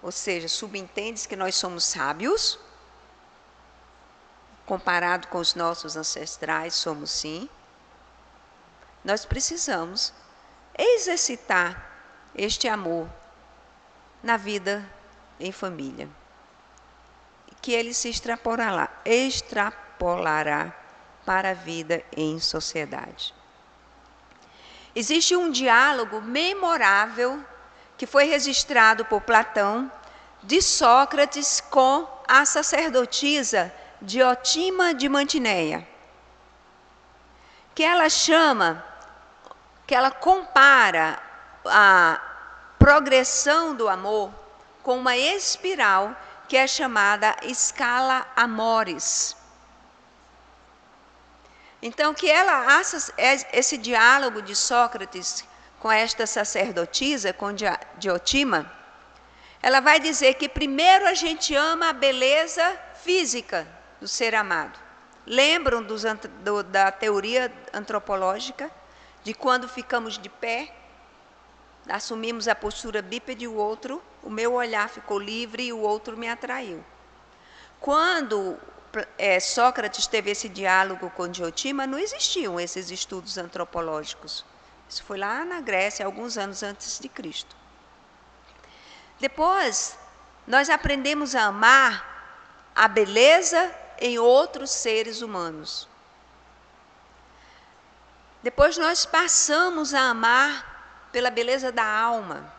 ou seja, subentende-se que nós somos sábios, comparado com os nossos ancestrais, somos sim. Nós precisamos exercitar este amor na vida em família, que ele se extrapolará para a vida em sociedade. Existe um diálogo memorável que foi registrado por Platão de Sócrates com a sacerdotisa Diotima de Mantineia, que ela compara a progressão do amor com uma espiral que é chamada escala amoris. Então, esse diálogo de Sócrates com esta sacerdotisa, com Diotima, ela vai dizer que primeiro a gente ama a beleza física do ser amado. Lembram da teoria antropológica, de quando ficamos de pé, assumimos a postura bípede, o meu olhar ficou livre e o outro me atraiu. Quando Sócrates teve esse diálogo com Diotima, não existiam esses estudos antropológicos. Isso foi lá na Grécia, alguns anos antes de Cristo. Depois, nós aprendemos a amar a beleza em outros seres humanos. Depois nós passamos a amar pela beleza da alma.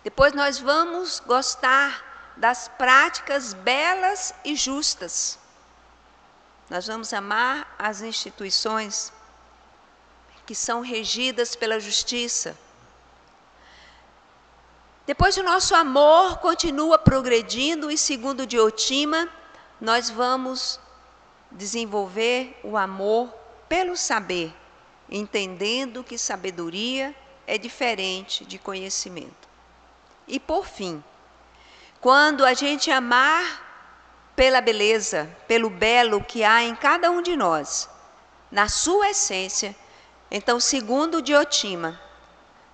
Depois nós vamos gostar das práticas belas e justas. Nós vamos amar as instituições que são regidas pela justiça. Depois o nosso amor continua progredindo e, segundo Diotima, nós vamos desenvolver o amor pelo saber, entendendo que sabedoria é diferente de conhecimento. E por fim, quando a gente amar pela beleza, pelo belo que há em cada um de nós, na sua essência, então, segundo Diotima,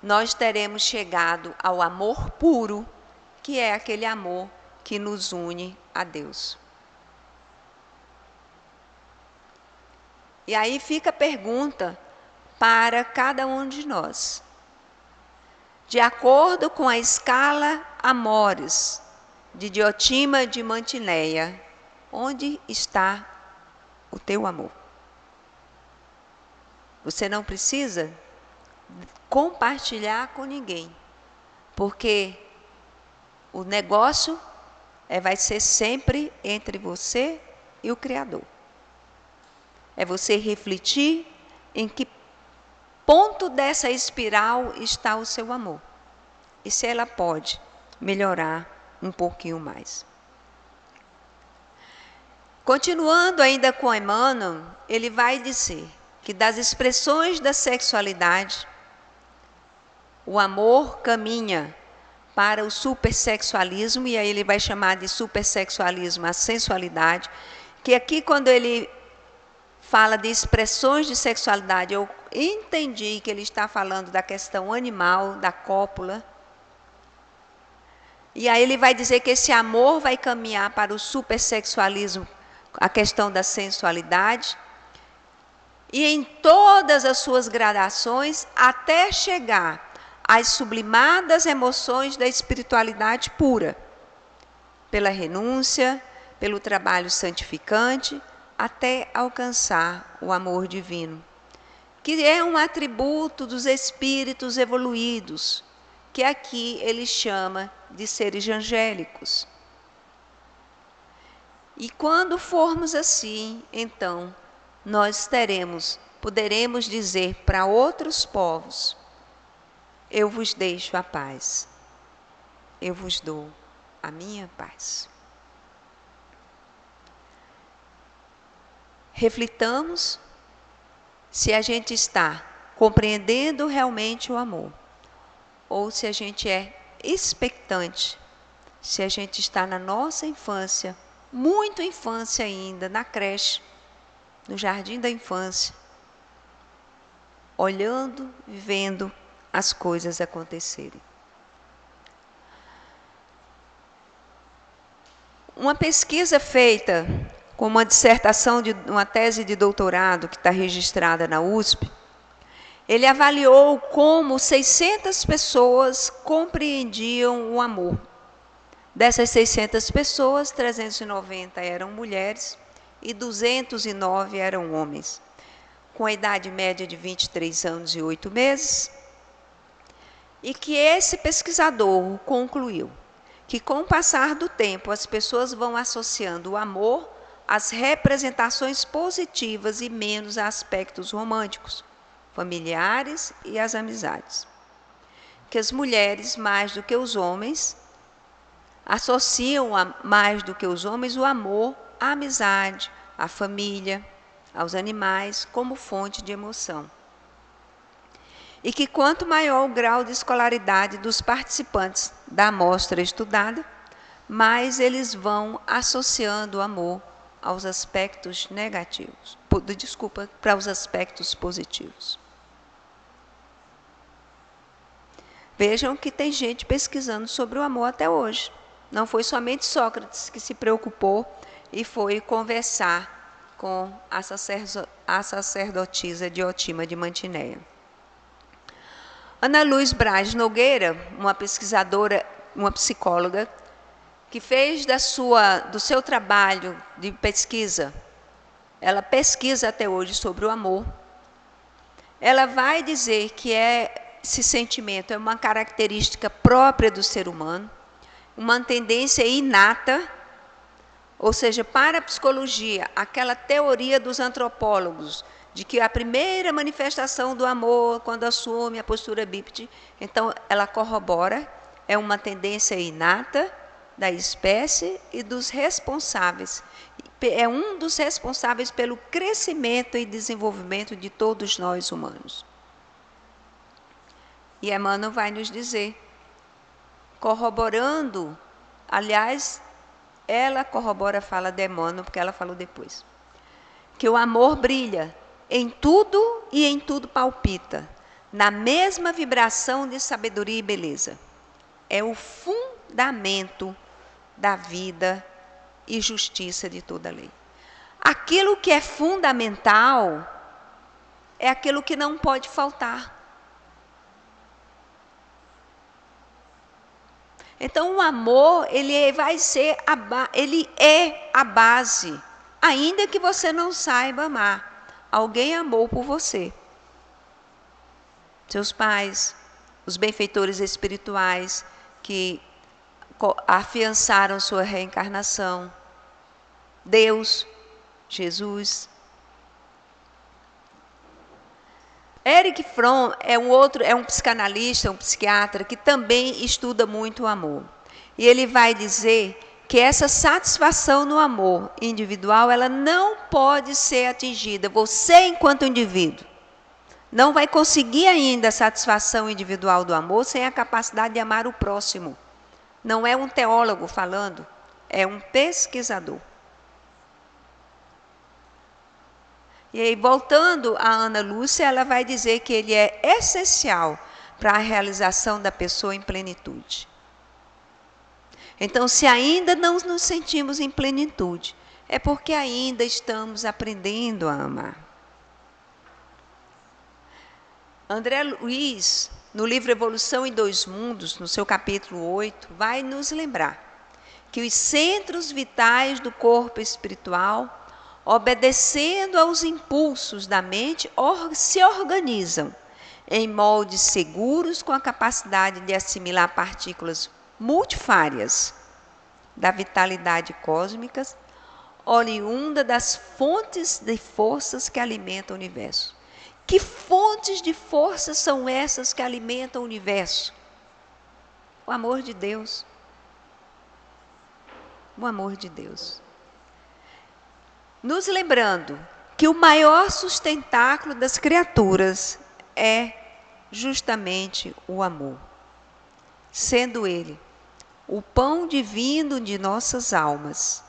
nós teremos chegado ao amor puro, que é aquele amor que nos une a Deus. E aí fica a pergunta para cada um de nós. De acordo com a escala Amoris, de Diotima de Mantineia, onde está o teu amor? Você não precisa compartilhar com ninguém, porque o negócio vai ser sempre entre você e o Criador. É você refletir em que ponto dessa espiral está o seu amor. E se ela pode melhorar um pouquinho mais. Continuando ainda com Emmanuel, ele vai dizer que das expressões da sexualidade, o amor caminha para o supersexualismo, e aí ele vai chamar de supersexualismo a sensualidade, que aqui quando ele fala de expressões de sexualidade, eu entendi que ele está falando da questão animal, da cópula. E aí ele vai dizer que esse amor vai caminhar para o supersexualismo, a questão da sensualidade, e em todas as suas gradações, até chegar às sublimadas emoções da espiritualidade pura, pela renúncia, pelo trabalho santificante, até alcançar o amor divino, que é um atributo dos espíritos evoluídos, que aqui ele chama de seres angélicos. E quando formos assim, então, nós poderemos dizer para outros povos: eu vos deixo a paz, eu vos dou a minha paz. Reflitamos se a gente está compreendendo realmente o amor, ou se a gente é expectante se a gente está na nossa infância, muito infância ainda, na creche, no jardim da infância, olhando e vendo as coisas acontecerem. Uma pesquisa feita com uma dissertação, uma tese de doutorado que está registrada na USP, ele avaliou como 600 pessoas compreendiam o amor. Dessas 600 pessoas, 390 eram mulheres e 209 eram homens, com a idade média de 23 anos e 8 meses, e que esse pesquisador concluiu que, com o passar do tempo, as pessoas vão associando o amor às representações positivas e menos a aspectos românticos, familiares e às amizades. Que as mulheres, mais do que os homens, associam mais do que os homens o amor à amizade, à família, aos animais, como fonte de emoção. E que quanto maior o grau de escolaridade dos participantes da amostra estudada, mais eles vão associando o amor aos aspectos negativos, para os aspectos positivos. Vejam que tem gente pesquisando sobre o amor até hoje. Não foi somente Sócrates que se preocupou e foi conversar com a sacerdotisa Diotima de Mantineia. Ana Luz Braz Nogueira, uma pesquisadora, uma psicóloga, que fez do seu trabalho de pesquisa, ela pesquisa até hoje sobre o amor, ela vai dizer que esse sentimento é uma característica própria do ser humano, uma tendência inata, ou seja, para a psicologia, aquela teoria dos antropólogos, de que a primeira manifestação do amor, quando assume a postura bípede, então ela corrobora, é uma tendência inata da espécie e dos responsáveis. É um dos responsáveis pelo crescimento e desenvolvimento de todos nós humanos. E Emmanuel vai nos dizer, corroborando, aliás, ela corrobora a fala de Emmanuel, porque ela falou depois, que o amor brilha em tudo e em tudo palpita, na mesma vibração de sabedoria e beleza. É o fundamento da vida e justiça de toda a lei. Aquilo que é fundamental é aquilo que não pode faltar. Então o amor, ele é a base, ainda que você não saiba amar. Alguém amou por você. Seus pais, os benfeitores espirituais que afiançaram sua reencarnação, Deus, Jesus. Erich Fromm é um psicanalista, um psiquiatra que também estuda muito o amor. E ele vai dizer que essa satisfação no amor individual, ela não pode ser atingida. Você, enquanto indivíduo, não vai conseguir ainda a satisfação individual do amor sem a capacidade de amar o próximo. Não é um teólogo falando, é um pesquisador. E aí, voltando a Ana Lúcia, ela vai dizer que ele é essencial para a realização da pessoa em plenitude. Então, se ainda não nos sentimos em plenitude, é porque ainda estamos aprendendo a amar. André Luiz, no livro Evolução em Dois Mundos, no seu capítulo 8, vai nos lembrar que os centros vitais do corpo espiritual, obedecendo aos impulsos da mente, se organizam em moldes seguros com a capacidade de assimilar partículas multifárias da vitalidade cósmica, oriunda das fontes de forças que alimentam o universo. Que fontes de forças são essas que alimentam o universo? O amor de Deus. O amor de Deus. Nos lembrando que o maior sustentáculo das criaturas é justamente o amor. sendo Ele o pão divino de nossas almas.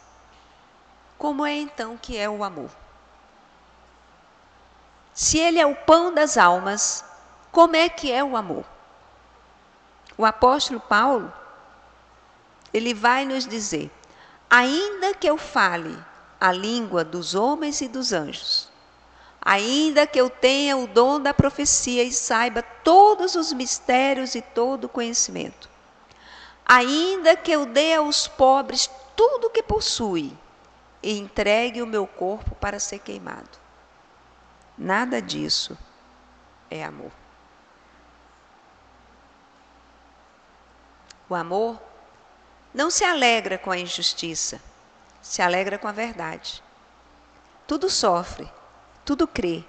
Como é então que é o amor? Se Ele é o pão das almas, como é que é o amor? O apóstolo Paulo, ele vai nos dizer: ainda que eu fale a língua dos homens e dos anjos, ainda que eu tenha o dom da profecia e saiba todos os mistérios e todo o conhecimento, ainda que eu dê aos pobres tudo o que possui e entregue o meu corpo para ser queimado, nada disso é amor. O amor não se alegra com a injustiça, se alegra com a verdade. Tudo sofre, tudo crê,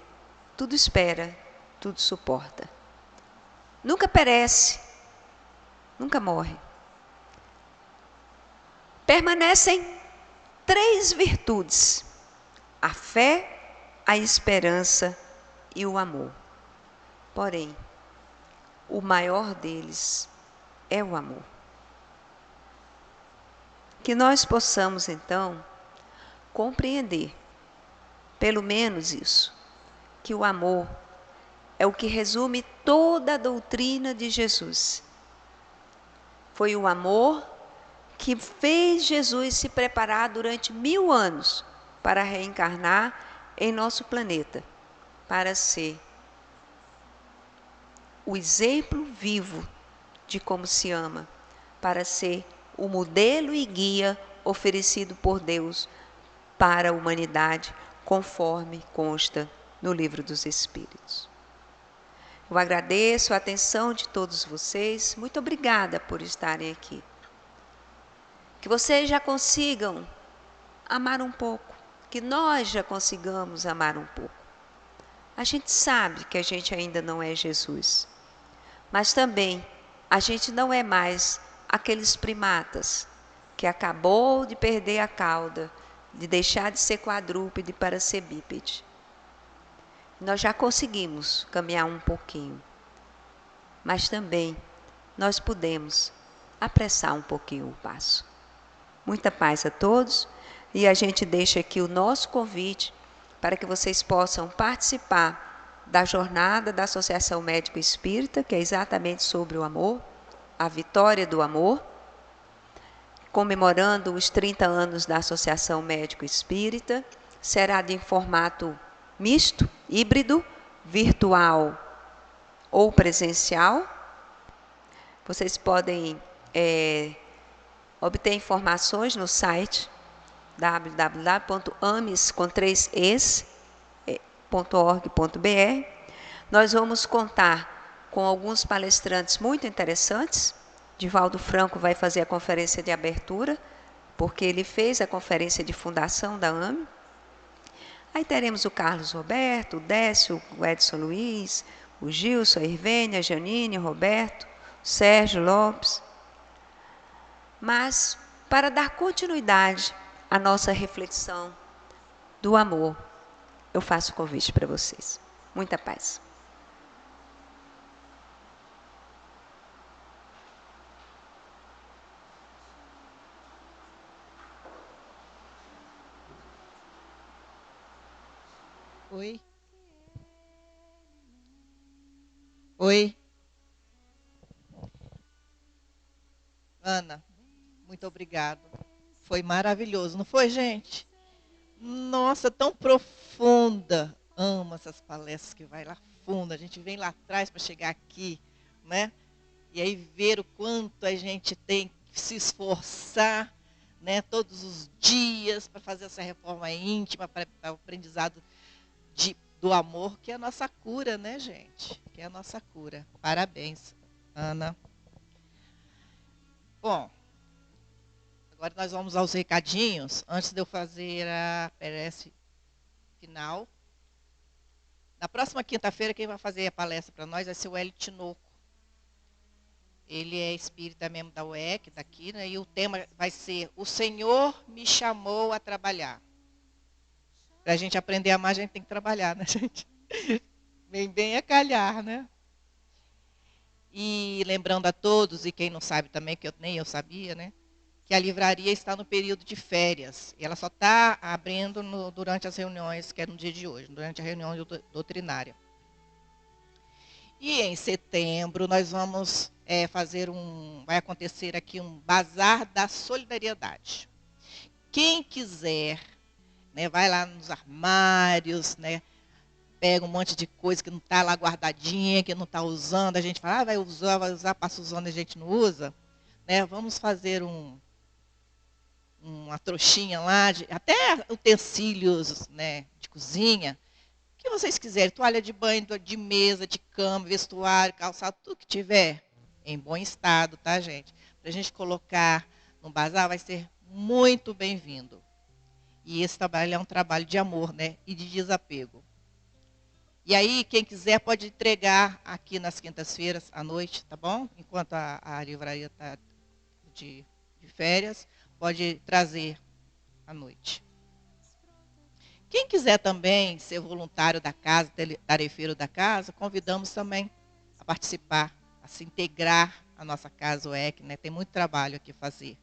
tudo espera, tudo suporta. Nunca perece, nunca morre. Permanecem 3 virtudes: a fé, a esperança e o amor. Porém, o maior deles é o amor. Que nós possamos, então, compreender, pelo menos isso, que o amor é o que resume toda a doutrina de Jesus. Foi o amor que fez Jesus se preparar durante 1000 anos para reencarnar em nosso planeta, para ser o exemplo vivo de como se ama, para ser o modelo e guia oferecido por Deus para a humanidade, conforme consta no Livro dos Espíritos. Eu agradeço a atenção de todos vocês, muito obrigada por estarem aqui. Que vocês já consigam amar um pouco, que nós já consigamos amar um pouco. A gente sabe que a gente ainda não é Jesus, mas também a gente não é mais aqueles primatas que acabou de perder a cauda, de deixar de ser quadrúpede para ser bípede. Nós já conseguimos caminhar um pouquinho, mas também nós podemos apressar um pouquinho o passo. Muita paz a todos, e a gente deixa aqui o nosso convite para que vocês possam participar da jornada da Associação Médico Espírita, que é exatamente sobre o amor, a vitória do amor, comemorando os 30 anos da Associação Médico Espírita. Será em formato misto, híbrido, virtual ou presencial. Vocês podem obter informações no site www.ames.org.br. Nós vamos contar com alguns palestrantes muito interessantes. Divaldo Franco vai fazer a conferência de abertura, porque ele fez a conferência de fundação da AME. Aí teremos o Carlos Roberto, o Décio, o Edson Luiz, o Gilson, a Irvênia, a Janine, o Roberto, o Sérgio Lopes. Mas, para dar continuidade à nossa reflexão do amor, eu faço o convite para vocês. Muita paz. Oi. Oi. Ana, muito obrigado. Foi maravilhoso, não foi, gente? Nossa, tão profunda. Amo essas palestras que vai lá fundo. A gente vem lá atrás para chegar aqui, né? E aí ver o quanto a gente tem que se esforçar, né? Todos os dias para fazer essa reforma íntima, para o aprendizado do amor, que é a nossa cura, né, gente? Que é a nossa cura. Parabéns, Ana. Bom, agora nós vamos aos recadinhos, antes de eu fazer a prece final. Na próxima quinta-feira, quem vai fazer a palestra para nós vai ser o Hélio Tinoco. Ele é espírita mesmo da UEC, daqui, né? E o tema vai ser: O Senhor me chamou a trabalhar. Para a gente aprender a amar, a gente tem que trabalhar, né, gente? Bem a calhar, né? E lembrando a todos, e quem não sabe também, que nem eu sabia, né? Que a livraria está no período de férias. E ela só está abrindo durante as reuniões, que é no dia de hoje, durante a reunião doutrinária. E em setembro nós vamos vai acontecer aqui um bazar da solidariedade. Quem quiser, né, vai lá nos armários, né, pega um monte de coisa que não está lá guardadinha, que não está usando, a gente fala, vai usar, passa usando, a gente não usa. Né, vamos fazer uma trouxinha lá, até utensílios, né, de cozinha, que vocês quiserem, toalha de banho, de mesa, de cama, vestuário, calçado, tudo que tiver em bom estado, tá, gente? Para a gente colocar no bazar, vai ser muito bem-vindo. E esse trabalho é um trabalho de amor, né? E de desapego. E aí, quem quiser pode entregar aqui nas quintas-feiras à noite, tá bom? Enquanto a livraria está de férias, pode trazer à noite. Quem quiser também ser voluntário da casa, tarefeiro da casa, convidamos também a participar, a se integrar à nossa casa, o EC, né? Tem muito trabalho aqui a fazer.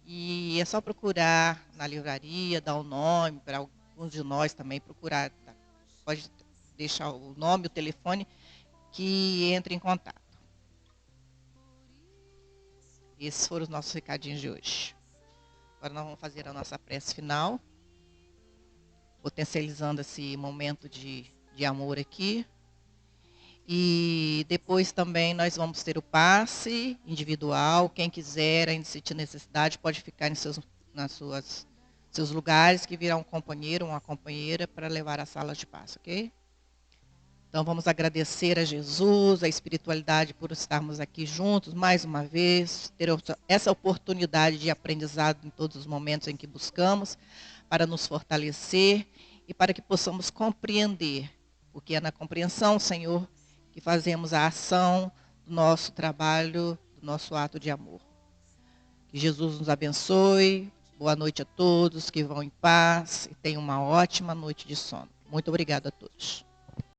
E é só procurar na livraria, dar o nome para alguns de nós também procurar. Tá? Pode deixar o nome, o telefone, que entre em contato. Esses foram os nossos recadinhos de hoje. Agora nós vamos fazer a nossa prece final, potencializando esse momento de amor aqui. E depois também nós vamos ter o passe individual. Quem quiser, ainda sentir necessidade, pode ficar em seus lugares, que virá um companheiro, uma companheira, para levar a sala de passe, ok? Então vamos agradecer a Jesus, a espiritualidade, por estarmos aqui juntos mais uma vez, ter essa oportunidade de aprendizado em todos os momentos em que buscamos, para nos fortalecer e para que possamos compreender, porque é na compreensão, Senhor, que fazemos a ação do nosso trabalho, do nosso ato de amor. Que Jesus nos abençoe, boa noite a todos, que vão em paz e tenham uma ótima noite de sono. Muito obrigada a todos.